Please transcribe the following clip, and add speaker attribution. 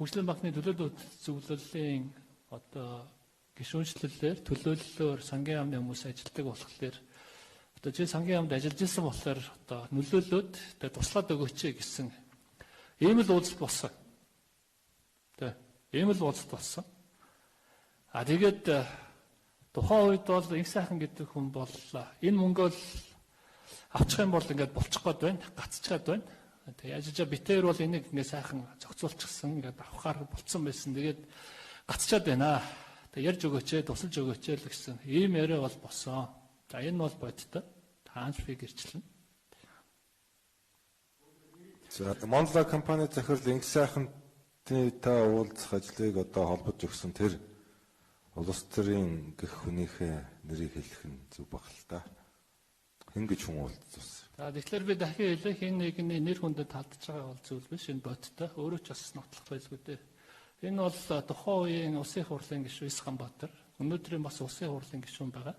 Speaker 1: Хөгжлийн банкны төлөөлөл зөвлөлийн одоо гишүүнчлэлээр төлөөллөөр сангийн яамны хүмүүс ажилладаг болохоор одоо чи сангийн яамд ажиллаж исэн болохоор одоо нөлөөлөөд тэгээ туслаад өгөөч гэсэн ийм л уулзалт болсон. Тэ ийм л уулзалт болсон. Тэгээд тухайн үед бол инх сайхан гэдэг хүн бол энэ мөнгөө авчих юм бол ингээд болчих гээд байна, гацчихад байна. Тэгээ яажижаа битээр бол энийг ингээд сайхан зохицуулчихсан, ингээд авахаар болцсон байсан. Тэгээд гацчаад байна. Тэгээ ярьж өгөөч, тусалж өгөөч л гэсэн ийм яриа бол болсон. За энэ бол бодтой. Трансфиг гэрчлэн.
Speaker 2: За Монлог компани захирал инх сайхантай та уулзах ажлыг одоо холбож өгсөн тэр улс төрийн гэх хүнийхээ нэрийг хэлэх нь зүг баг л та. Хэн гэж хүн уулзсан.
Speaker 1: За тэгэхээр би дахин хэлэх энэ нэгний нэр хүндэд талдж байгаа бол зүйл биш, энэ бодтой. Өөрөө ч бас нотлох байлгүй дээ. Энэ бол тухайн үеийн улсын хурлын гишүүн Исганбаатар. Өнөөдрийн бас улсын хурлын гишүүн байгаа.